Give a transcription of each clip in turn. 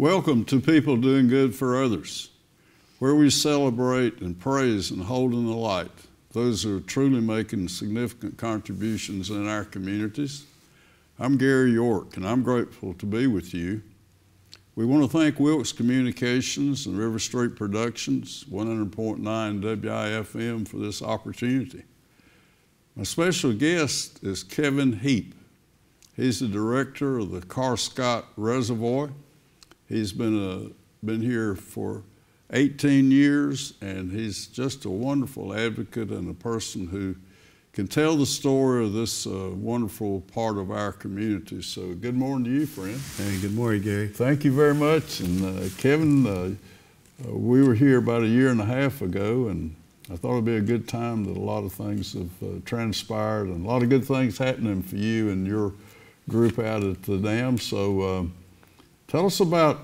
Welcome to People Doing Good for Others, where we celebrate and praise and hold in the light those who are truly making significant contributions in our communities. I'm Gary York, and I'm grateful to be with you. We want to thank Wilkes Communications and RiverStreet Productions, 100.9 WIFM, for this opportunity. My special guest is Kevin Heape. He's the director of the Carscott Reservoir. He's been here for 18 years, and he's just a wonderful advocate and a person who can tell the story of this wonderful part of our community. So good morning to you, friend. Hey, good morning, Gary. Thank you very much. And Kevin, we were here about a year and a half ago, and I thought it'd be a good time that a lot of things have transpired and a lot of good things happening for you and your group out at the dam. So tell us about,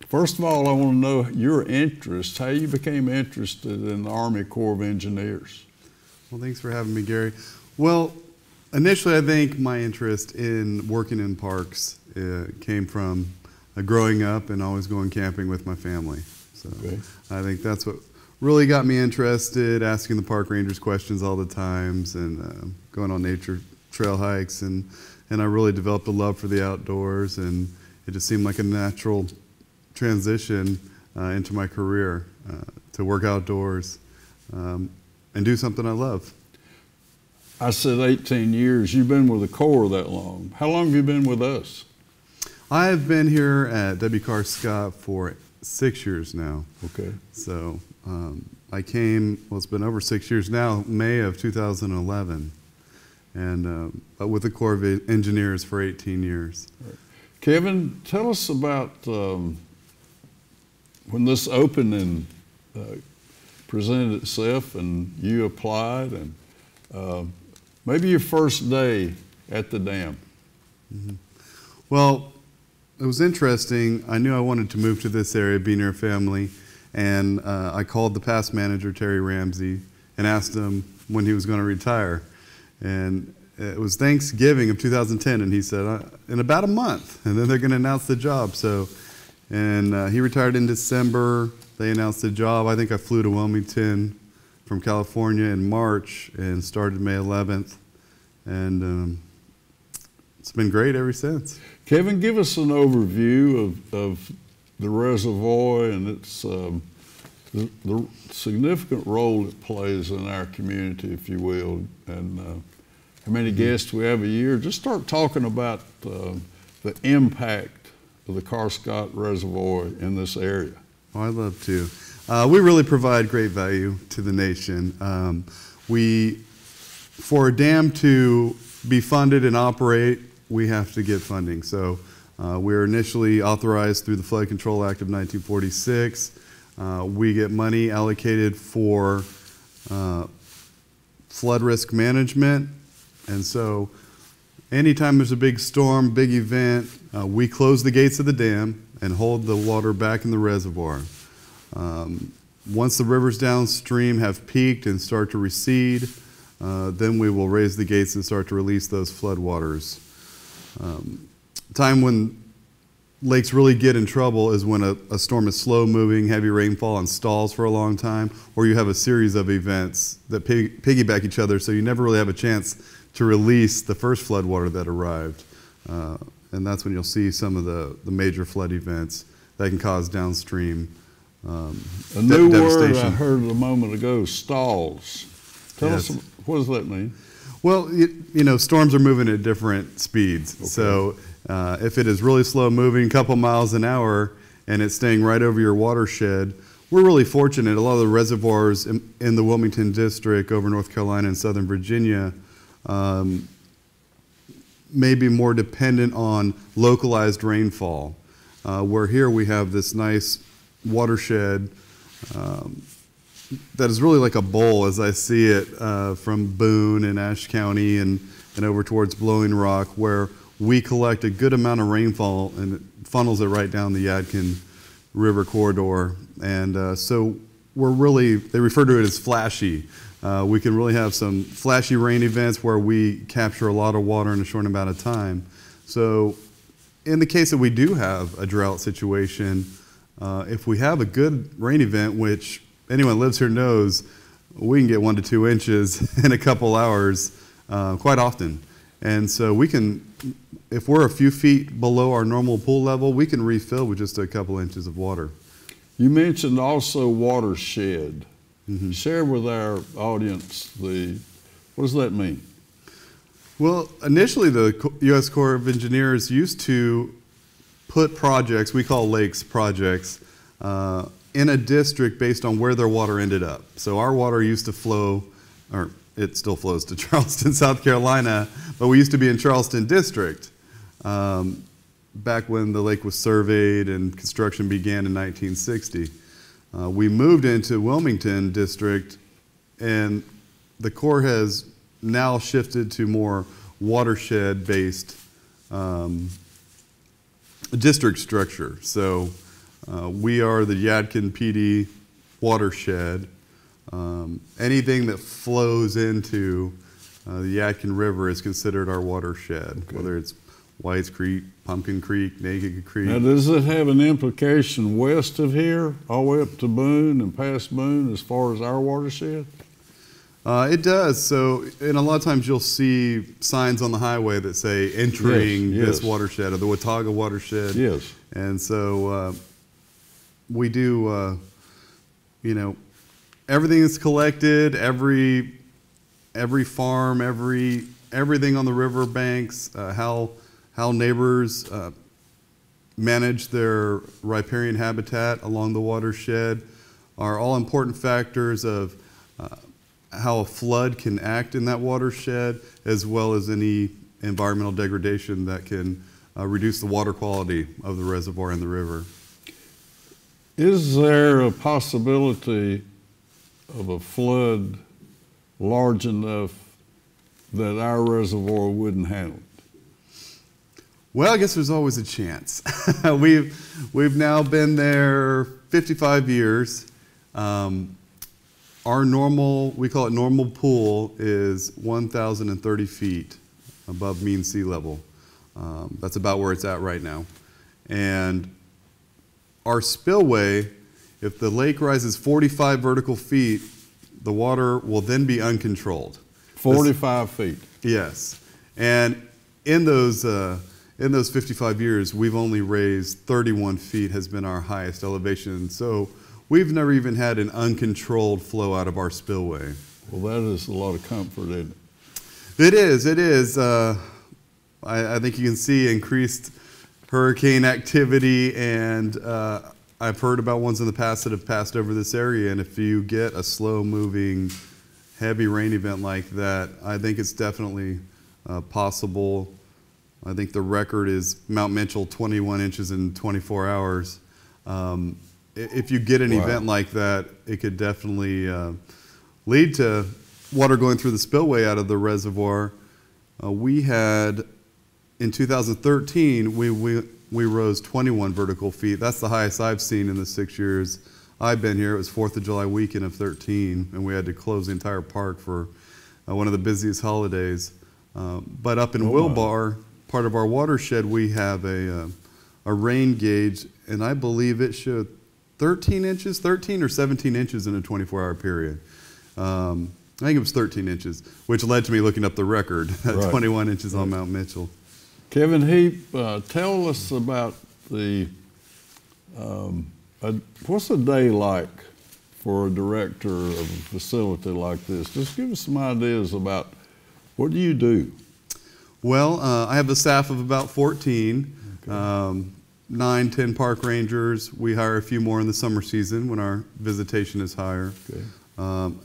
first of all, I want to know your interest, how you became interested in the Army Corps of Engineers. Well, thanks for having me, Gary. Well, initially, I think my interest in working in parks came from growing up and always going camping with my family. So okay. I think that's what really got me interested, asking the park rangers questions all the times and going on nature trail hikes. And I really developed a love for the outdoors, and it just seemed like a natural transition into my career to work outdoors and do something I love. I said 18 years. You've been with the Corps that long. How long have you been with us? I've been here at W. Carscott for 6 years now. Okay. So I came, well, it's been over 6 years now, May of 2011. And with the Corps of Engineers for 18 years. Right. Kevin, tell us about when this opened and presented itself and you applied, and maybe your first day at the dam. Mm-hmm. Well, it was interesting. I knew I wanted to move to this area, be near family, and I called the past manager, Terry Ramsey, and asked him when he was going to retire. And it was Thanksgiving of 2010, and he said, in about a month, and then they're going to announce the job. So, and he retired in December. They announced the job. I think I flew to Wilmington from California in March and started May 11th. And it's been great ever since. Kevin, give us an overview of the reservoir and its the significant role it plays in our community, if you will, and how many guests we have a year. Just start talking about the impact of the Carscott Reservoir in this area. Oh, I'd love to. We really provide great value to the nation. For a dam to be funded and operate, we have to get funding. So we were initially authorized through the Flood Control Act of 1946. We get money allocated for flood risk management. And so anytime there's a big storm, big event, we close the gates of the dam and hold the water back in the reservoir. Once the rivers downstream have peaked and start to recede, then we will raise the gates and start to release those floodwaters. Time when lakes really get in trouble is when a storm is slow moving, heavy rainfall, and stalls for a long time, or you have a series of events that piggyback each other, so you never really have a chance to release the first floodwater that arrived. And that's when you'll see some of the major flood events that can cause downstream a new word I heard a moment ago, stalls. Tell us, what does that mean? Well, you know, storms are moving at different speeds. Okay. So if it is really slow moving, a couple miles an hour, and it's staying right over your watershed, we're really fortunate. A lot of the reservoirs in the Wilmington district over North Carolina and Southern Virginia may be more dependent on localized rainfall, where here we have this nice watershed that is really like a bowl as I see it from Boone and Ashe County and over towards Blowing Rock, where we collect a good amount of rainfall and it funnels it right down the Yadkin River corridor. And so we're really, they refer to it as flashy. We can really have some flashy rain events where we capture a lot of water in a short amount of time. So in the case that we do have a drought situation, if we have a good rain event, which anyone who lives here knows, we can get 1 to 2 inches in a couple hours quite often. And so we can, if we're a few feet below our normal pool level, we can refill with just a couple inches of water. You mentioned also Watershed. Mm-hmm. Share with our audience what does that mean? Well, initially the U.S. Corps of Engineers used to put projects, we call lakes projects, in a district based on where their water ended up. So our water used to flow, or it still flows to Charleston, South Carolina, but we used to be in Charleston District back when the lake was surveyed and construction began in 1960. We moved into Wilmington District, and the Corps has now shifted to more watershed-based district structure. So we are the Yadkin PD watershed. Anything that flows into the Yadkin River is considered our watershed, okay. Whether it's Whites Creek, Pumpkin Creek, Naked Creek. Now, does it have an implication west of here, all the way up to Boone and past Boone as far as our watershed? It does. So, and a lot of times you'll see signs on the highway that say entering this watershed or the Watauga watershed. Yes. And so we do, everything is collected, every farm, everything on the river banks, how neighbors manage their riparian habitat along the watershed are all important factors of how a flood can act in that watershed, as well as any environmental degradation that can reduce the water quality of the reservoir and the river. Is there a possibility of a flood large enough that our reservoir wouldn't handle it? Well, I guess there's always a chance. We've now been there 55 years. Our normal, we call it normal pool, is 1,030 feet above mean sea level. That's about where it's at right now. And our spillway, if the lake rises 45 vertical feet, the water will then be uncontrolled. 45 feet? Yes. And in those 55 years, we've only raised 31 feet has been our highest elevation. So we've never even had an uncontrolled flow out of our spillway. Well, that is a lot of comfort, isn't it? It is. It is. I think you can see increased hurricane activity, and I've heard about ones in the past that have passed over this area, and if you get a slow-moving, heavy rain event like that, I think it's definitely possible. I think the record is Mount Mitchell, 21 inches in 24 hours. If you get an event like that, it could definitely lead to water going through the spillway out of the reservoir. We had, in 2013, we rose 21 vertical feet. That's the highest I've seen in the 6 years I've been here. It was 4th of July weekend of 13, and we had to close the entire park for one of the busiest holidays. But up in Wilbar, part of our watershed, we have a rain gauge, and I believe it showed 13 or 17 inches in a 24-hour period. I think it was 13 inches, which led to me looking up the record at 21 inches on Mount Mitchell. Kevin Heape, tell us about what's a day like for a director of a facility like this? Just give us some ideas about what do you do? Well, I have a staff of about 14, okay. 9, 10 park rangers. We hire a few more in the summer season when our visitation is higher. Okay.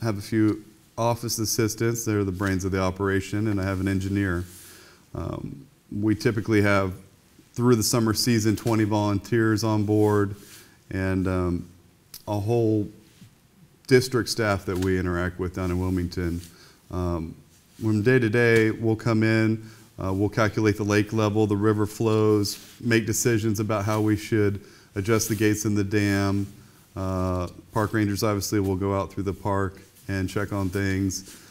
Have a few office assistants. They're the brains of the operation, and I have an engineer. We typically have, through the summer season, 20 volunteers on board, and a whole district staff that we interact with down in Wilmington. From day to day, we'll come in, we'll calculate the lake level, the river flows, make decisions about how we should adjust the gates in the dam. Park rangers obviously will go out through the park and check on things.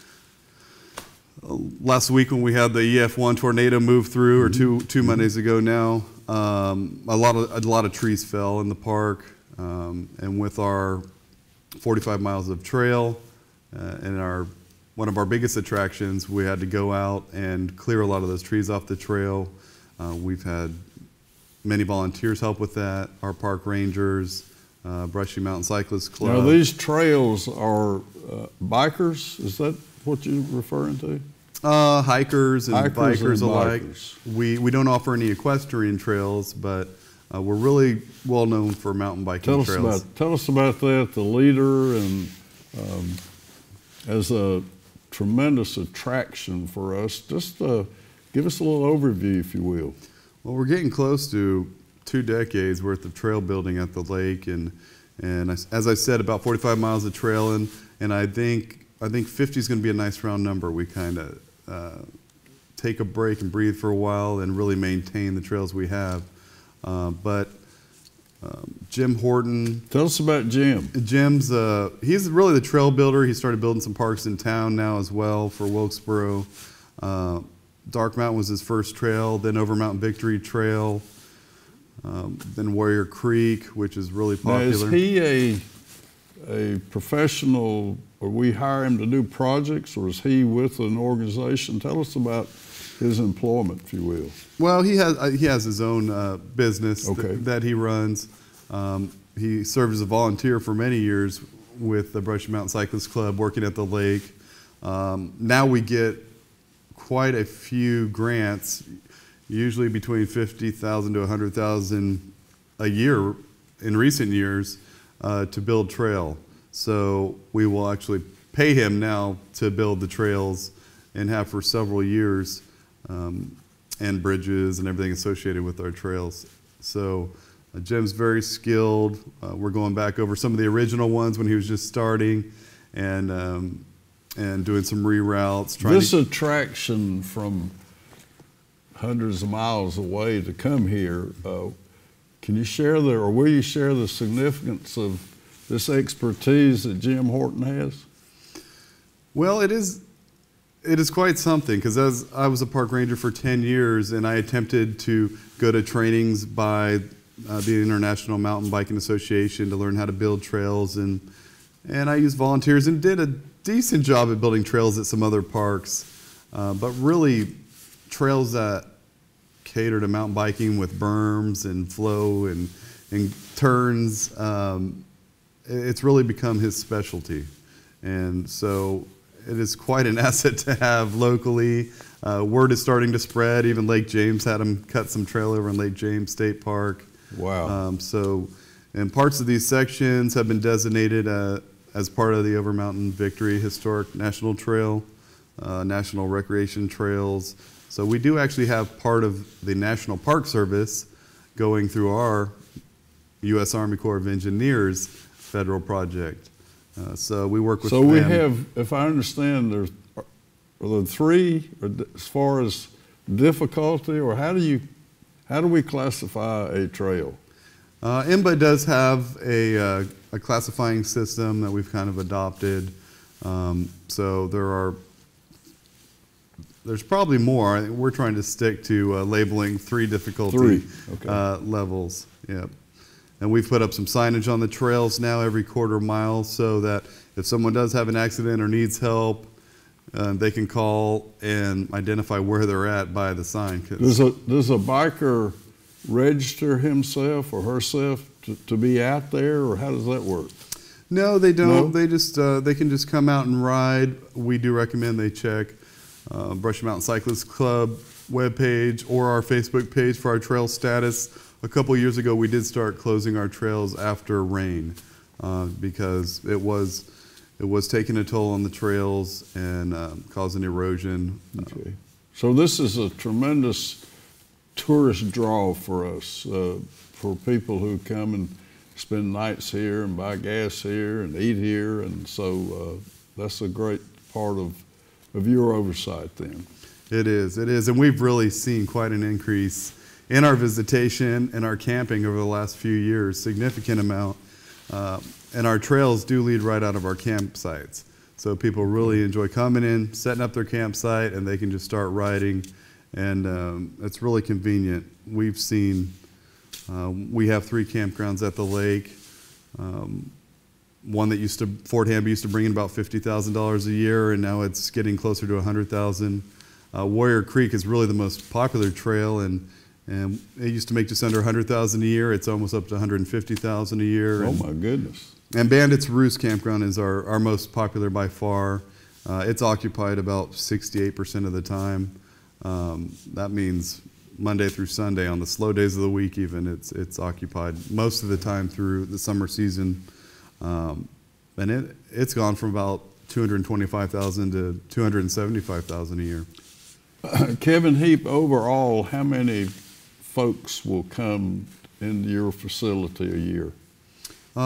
Last week when we had the EF1 tornado move through, or two Mondays ago now, A lot of trees fell in the park, and with our 45 miles of trail and one of our biggest attractions, we had to go out and clear a lot of those trees off the trail. We've had many volunteers help with that, our park rangers, Brushy Mountain Cyclist Club. Now these trails are bikers, is that what you're referring to? Hikers and bikers alike. Bikers. We don't offer any equestrian trails, but we're really well known for mountain biking trails. Tell us about that, the leader, and as a tremendous attraction for us. Just give us a little overview, if you will. Well, we're getting close to 2 decades worth of trail building at the lake, and as I said, about 45 miles of trail, and I think 50 is going to be a nice round number. We kind of take a break and breathe for a while and really maintain the trails we have. But Jim Horton. Tell us about Jim. Jim's, he's really the trail builder. He started building some parks in town now as well for Wilkesboro. Dark Mountain was his first trail, then Over Mountain Victory Trail, then Warrior Creek, which is really popular. Now, is he a professional, or we hire him to do projects, or is he with an organization? Tell us about his employment, if you will. Well, he has his own business Okay. that he runs. He served as a volunteer for many years with the Brushy Mountain Cyclist Club, working at the lake. Now we get quite a few grants, usually between $50,000 to $100,000 a year in recent years to build trail. So we will actually pay him now to build the trails and have for several years, and bridges and everything associated with our trails. So Jim's very skilled. We're going back over some of the original ones when he was just starting, and doing some reroutes. This attraction from hundreds of miles away to come here, can you share or will you share the significance of this expertise that Jim Horton has? Well, it is quite something, because as I was a park ranger for 10 years, and I attempted to go to trainings by the International Mountain Biking Association to learn how to build trails, and I used volunteers and did a decent job at building trails at some other parks, but really trails that cater to mountain biking with berms and flow and turns. It's really become his specialty, and so it is quite an asset to have locally. Word is starting to spread. Even Lake James had him cut some trail over in Lake James State Park. Wow. And parts of these sections have been designated as part of the Over Mountain Victory Historic National Trail, National Recreation Trails. So we do actually have part of the National Park Service going through our U.S. Army Corps of Engineers federal project. So we work with them. So we have, if I understand, are there 3 as far as difficulty, or how do we classify a trail? IMBA does have a classifying system that we've kind of adopted. So there's probably more. We're trying to stick to labeling 3 difficulty levels. Yep. And we've put up some signage on the trails now every quarter mile, so that if someone does have an accident or needs help, they can call and identify where they're at by the sign. Does a biker register himself or herself to be out there, or how does that work? No, they don't. No? They can just come out and ride. We do recommend they check Brushy Mountain Cyclist Club webpage or our Facebook page for our trail status. A couple years ago, we did start closing our trails after rain because it was taking a toll on the trails and causing erosion. Okay. So this is a tremendous tourist draw for us, for people who come and spend nights here and buy gas here and eat here, and so that's a great part of your oversight then. It is, and we've really seen quite an increase in our visitation and our camping over the last few years, significant amount. And our trails do lead right out of our campsites. So people really enjoy coming in, setting up their campsite, and they can just start riding and it's really convenient. We've seen, we have 3 campgrounds at the lake. One that Fort Hamby used to bring in about $50,000 a year, and now it's getting closer to $100,000. Warrior Creek is really the most popular trail, and it used to make just under $100,000 a year. It's almost up to $150,000 a year. Oh my goodness. And Bandit's Roost Campground is our most popular by far. It's occupied about 68% of the time. That means Monday through Sunday, on the slow days of the week even, it's occupied most of the time through the summer season. And it's gone from about $225,000 to $275,000 a year. Kevin Heape, overall, how many folks will come into your facility a year?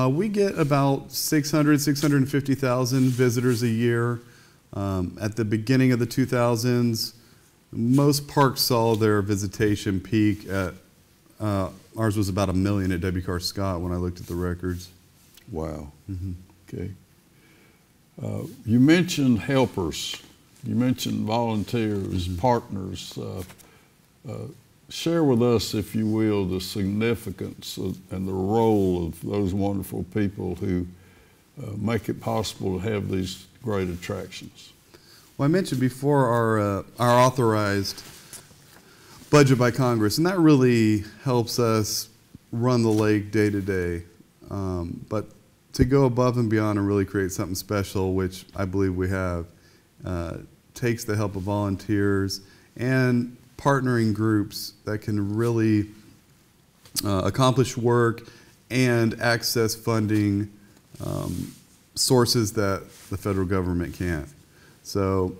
We get about 650,000 visitors a year. At the beginning of the 2000s, most parks saw their visitation peak at, ours was about 1 million at W. Carr Scott when I looked at the records. Wow. Mm-hmm. Okay. You mentioned helpers. You mentioned volunteers, partners. Share with us, if you will, the significance and the role of those wonderful people who make it possible to have these great attractions. Well, I mentioned before our authorized budget by Congress, and that really helps us run the lake day to day. But to go above and beyond and really create something special, which I believe we have, takes the help of volunteers and partnering groups that can really accomplish work and access funding sources that the federal government can't. So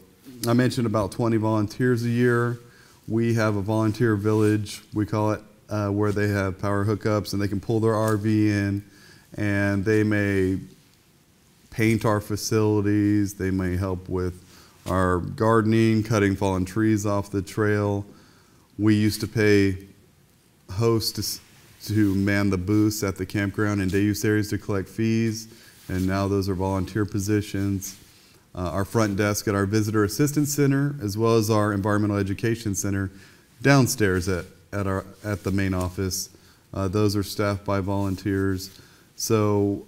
I mentioned about 20 volunteers a year. We have a volunteer village, we call it, where they have power hookups and they can pull their RV in, and they may paint our facilities, they may help with our gardening, cutting fallen trees off the trail. We used to pay hosts to man the booths at the campground and day use areas to collect fees, and now those are volunteer positions. Our front desk at our Visitor Assistance Center, as well as our Environmental Education Center downstairs at the main office. Those are staffed by volunteers. So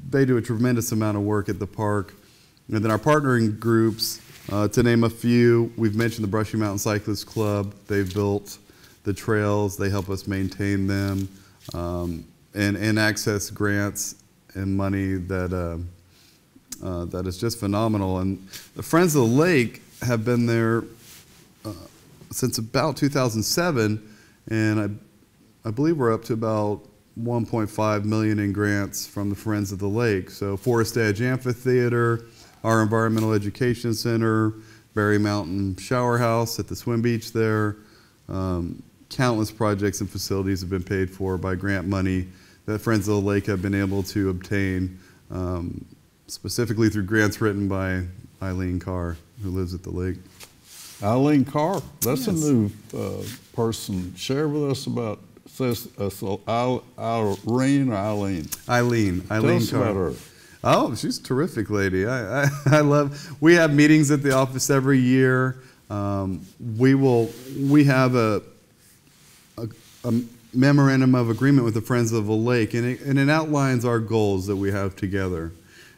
they do a tremendous amount of work at the park. And then our partnering groups, to name a few, we've mentioned the Brushy Mountain Cyclist Club. They've built the trails, they help us maintain them, and access grants and money that is just phenomenal. And the Friends of the Lake have been there since about 2007, and I believe we're up to about 1.5 million in grants from the Friends of the Lake. So Forest Edge Amphitheater, our Environmental Education Center, Berry Mountain Shower House at the swim beach there. Countless projects and facilities have been paid for by grant money that Friends of the Lake have been able to obtain, specifically through grants written by Eileen Carr, who lives at the lake. Eileen Carr, that's Yes. a new person. Share with us about Irene or Eileen? Eileen Tell us Carr. about her. Oh, she's a terrific lady. I love, we have meetings at the office every year. We have a memorandum of agreement with the Friends of the Lake, and it outlines our goals that we have together.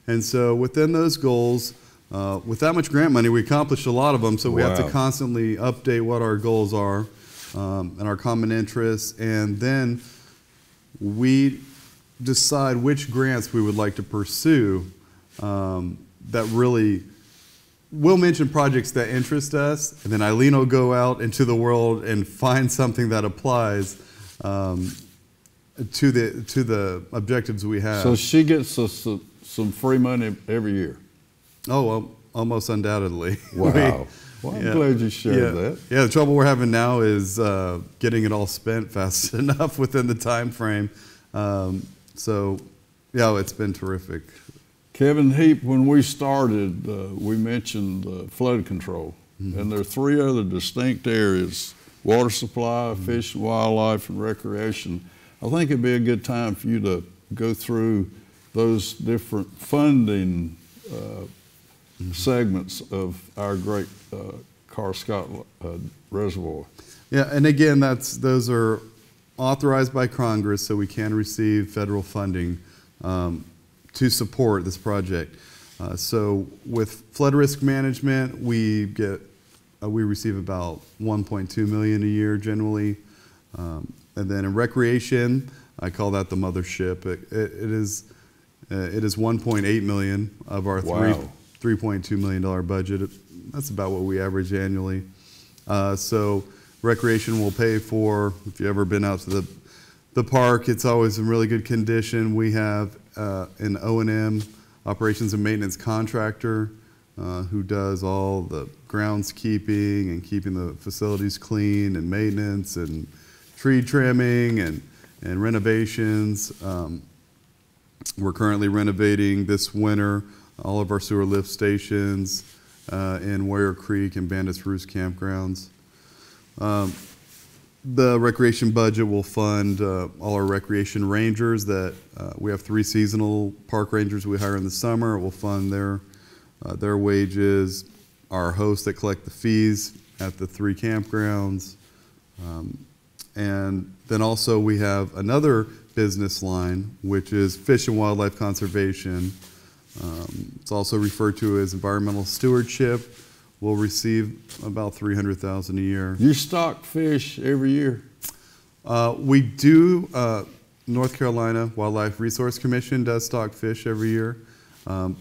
And so within those goals, with that much grant money, we accomplished a lot of them, so we have to constantly update what our goals are and our common interests, and then we decide which grants we would like to pursue that really, we'll mention projects that interest us, and then Eileen will go out into the world and find something that applies to the objectives we have. So she gets us some free money every year. Oh, well, almost undoubtedly. Wow. Well, I'm glad you shared that. Yeah, the trouble we're having now is getting it all spent fast enough within the time frame. So, yeah, it's been terrific. Kevin Heape, when we started, we mentioned flood control. Mm-hmm. And there are 3 other distinct areas: water supply, fish and wildlife, and recreation. I think it'd be a good time for you to go through those different funding segments of our great Carscott Reservoir. Yeah, and again, those are authorized by Congress, so we can receive federal funding to support this project. So with flood risk management, we receive about $1.2 million a year generally, and then in recreation, I call that the mothership. It is $1.8 million of our Wow. $3.2 million budget. That's about what we average annually. So recreation will pay for, if you've ever been out to the park, it's always in really good condition. We have an O&M, operations and maintenance contractor, who does all the groundskeeping and keeping the facilities clean and maintenance and tree trimming and renovations. We're currently renovating this winter all of our sewer lift stations in Warrior Creek and Bandits Roost campgrounds. The recreation budget will fund all our recreation rangers that we have 3 seasonal park rangers we hire in the summer. It will fund their wages, our hosts that collect the fees at the 3 campgrounds. And then also we have another business line, which is Fish and Wildlife Conservation. It's also referred to as environmental stewardship. We'll receive about $300,000 a year. You stock fish every year? We do. North Carolina Wildlife Resource Commission does stock fish every year.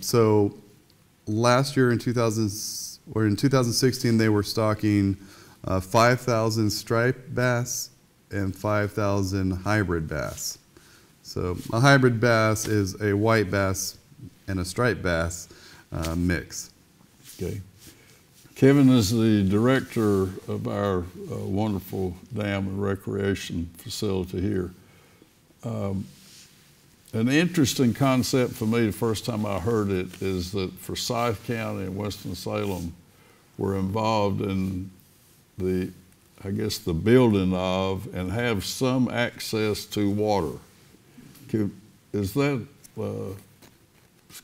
So last year in 2016, they were stocking 5,000 striped bass and 5,000 hybrid bass. So a hybrid bass is a white bass and a striped bass mix. Okay. Kevin is the director of our wonderful dam and recreation facility here. An interesting concept for me the first time I heard it is that Forsyth County and Winston-Salem were involved in the building of and have some access to water. Is that,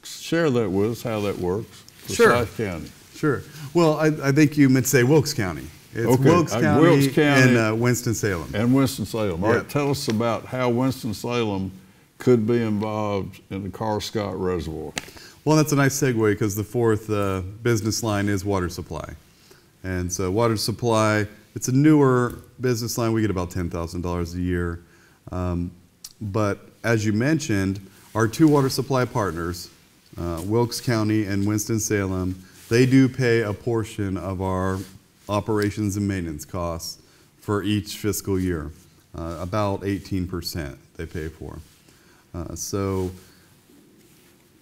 share that with us, how that works? Forsyth County. Sure. Well, I think you meant to say Wilkes County. It's okay. Wilkes County and Winston-Salem. And Winston-Salem. All right, tell us about how Winston-Salem could be involved in the Carscott Reservoir. Well, that's a nice segue because the fourth business line is water supply. And so water supply, it's a newer business line. We get about $10,000 a year. But as you mentioned, our 2 water supply partners, Wilkes County and Winston-Salem, they do pay a portion of our operations and maintenance costs for each fiscal year, about 18% they pay for. So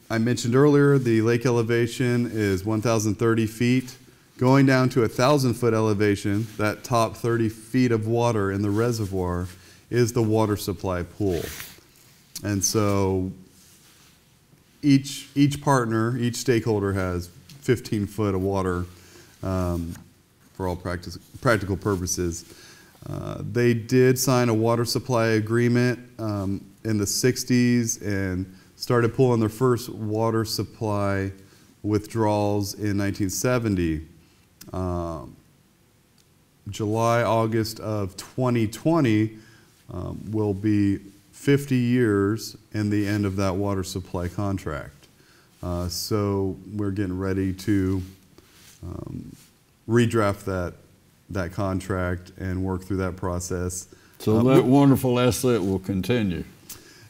I mentioned earlier the lake elevation is 1,030 feet. Going down to 1,000-foot elevation, that top 30 feet of water in the reservoir is the water supply pool. And so each partner, each stakeholder has 15 foot of water for all practical purposes. They did sign a water supply agreement in the 60s and started pulling their first water supply withdrawals in 1970. July, August of 2020 will be 50 years in the end of that water supply contract. So we're getting ready to redraft that contract and work through that process. So that wonderful asset will continue.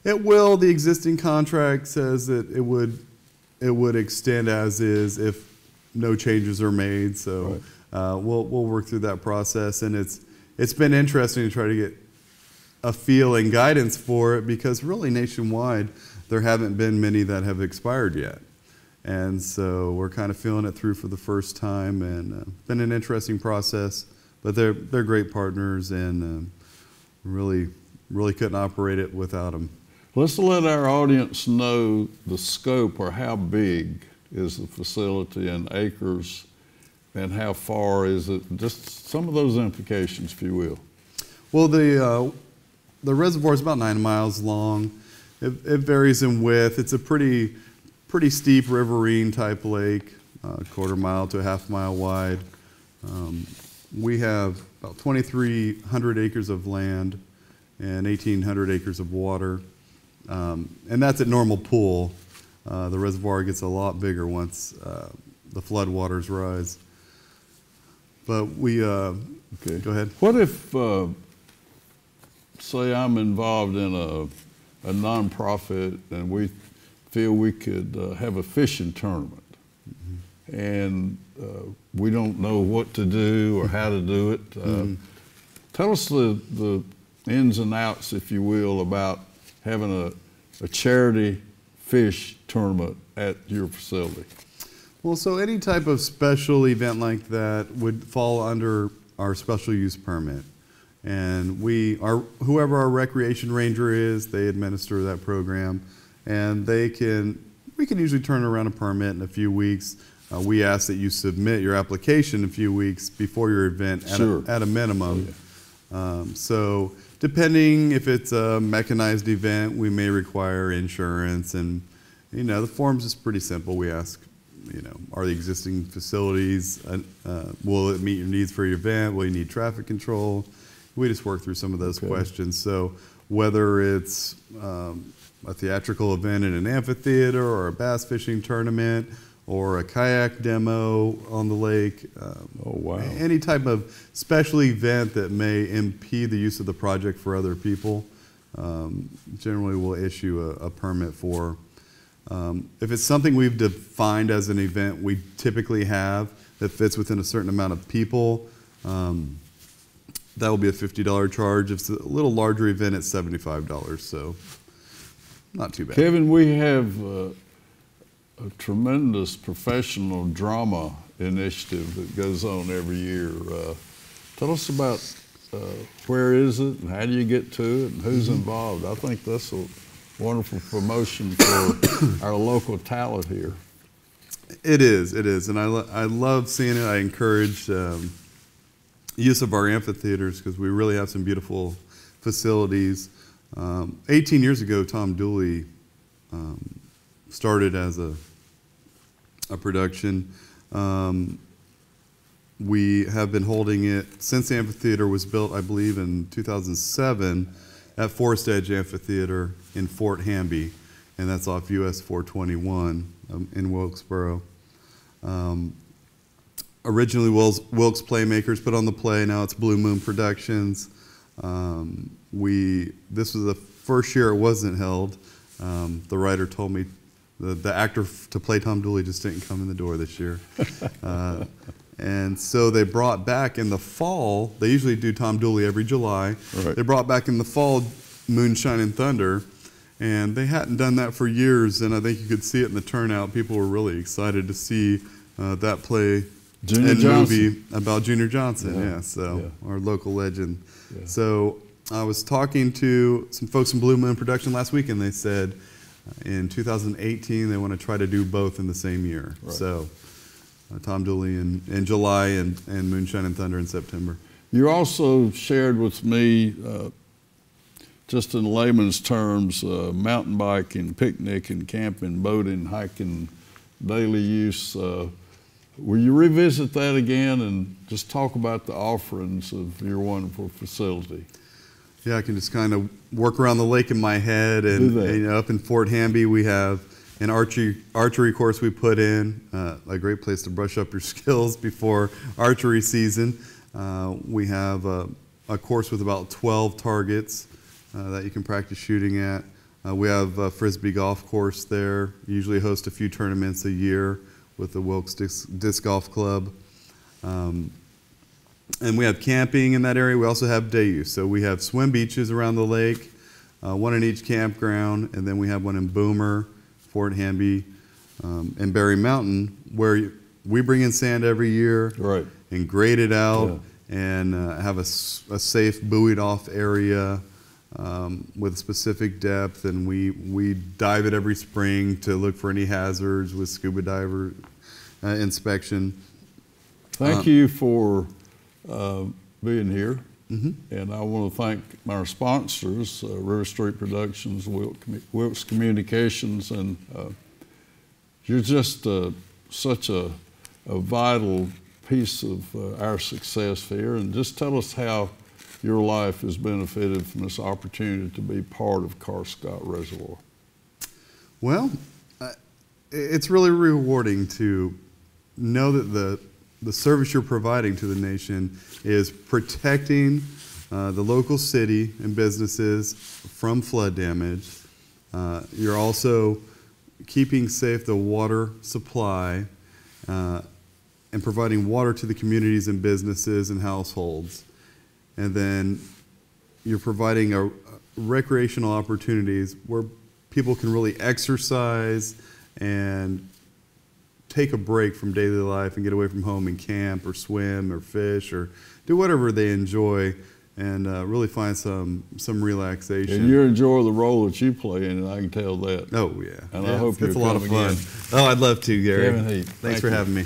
It will. The existing contract says that it would extend as is if no changes are made. So right. We'll work through that process, and it's been interesting to try to get a feel and guidance for it because really nationwide there haven't been many that have expired yet. And so we're kind of feeling it through for the first time, and been an interesting process. But they're great partners, and really couldn't operate it without them. Let's let our audience know the scope, or how big is the facility in acres, and how far is it? Just some of those implications, if you will. Well, the reservoir is about 9 miles long. It varies in width. It's a pretty pretty steep riverine type lake, a quarter mile to a half mile wide. We have about 2,300 acres of land and 1,800 acres of water. And that's at normal pool. The reservoir gets a lot bigger once the flood waters rise. But we, Okay. Go ahead. What if, say I'm involved in a nonprofit and we feel we could have a fishing tournament, and we don't know what to do or how to do it. Tell us the ins and outs, if you will, about having a charity fish tournament at your facility. Well, so any type of special event like that would fall under our special use permit. And whoever our recreation ranger is, they administer that program. And we can usually turn around a permit in a few weeks. We ask that you submit your application a few weeks before your event at a minimum. Oh, yeah. So depending if it's a mechanized event, we may require insurance. And, the forms is pretty simple. We ask, are the existing facilities, will it meet your needs for your event? Will you need traffic control? We just work through some of those questions. So whether it's a theatrical event in an amphitheater or a bass fishing tournament or a kayak demo on the lake, any type of special event that may impede the use of the project for other people, generally we'll issue a permit for. If it's something we've defined as an event we typically have that fits within a certain amount of people, that will be a $50 charge. If it's a little larger event, it's $75, so not too bad. Kevin, we have a tremendous professional drama initiative that goes on every year. Tell us about where is it and how do you get to it and who's involved. I think that's a wonderful promotion for our local talent here. It is, and I love seeing it. I encourage use of our amphitheaters because we really have some beautiful facilities. 18 years ago, Tom Dooley started as a production. We have been holding it since the amphitheater was built, I believe, in 2007 at Forest Edge Amphitheater in Fort Heape, and that's off US 421 in Wilkesboro. Originally, Wilkes Playmakers put on the play. Now it's Blue Moon Productions. This was the first year it wasn't held. The writer told me the actor to play Tom Dooley just didn't come in the door this year. And so they brought back in the fall, they usually do Tom Dooley every July. Right. They brought back in the fall Moonshine and Thunder, and they hadn't done that for years, and I think you could see it in the turnout. People were really excited to see that play and movie about Junior Johnson, our local legend. Yeah. So I was talking to some folks from Blue Moon Production last week, and they said in 2018 they want to try to do both in the same year. Right. So Tom Dooley in July and Moonshine and Thunder in September. You also shared with me, just in layman's terms, mountain biking, picnicking, camping, boating, hiking, daily use. Will you revisit that again and just talk about the offerings of your wonderful facility? Yeah, I can just kind of work around the lake in my head. And up in Fort Heape, we have an archery course we put in, a great place to brush up your skills before archery season. We have a course with about 12 targets that you can practice shooting at. We have a Frisbee golf course there. Usually host a few tournaments a year with the Wilkes Disc Golf Club. And we have camping in that area. We also have day use. So we have swim beaches around the lake, one in each campground, and then we have one in Boomer, Fort Heape, and Berry Mountain, where we bring in sand every year and grade it out and have a safe buoyed off area with a specific depth, and we dive it every spring to look for any hazards with scuba diver inspection. Thank you for being here. And I want to thank our sponsors, RiverStreet Productions, Wilkes Communications, and you're just such a vital piece of our success here, and just tell us how your life has benefited from this opportunity to be part of Carscott Reservoir. Well, it's really rewarding to know that the service you're providing to the nation is protecting the local city and businesses from flood damage. You're also keeping safe the water supply and providing water to the communities and businesses and households. And then you're providing recreational opportunities where people can really exercise and take a break from daily life and get away from home and camp or swim or fish or do whatever they enjoy and really find some relaxation. And you enjoy the role that you play in it, I can tell that. Oh, yeah. And I hope it's you're a lot of fun. again. Oh, I'd love to, Gary. Kevin Heape. Thanks for having me.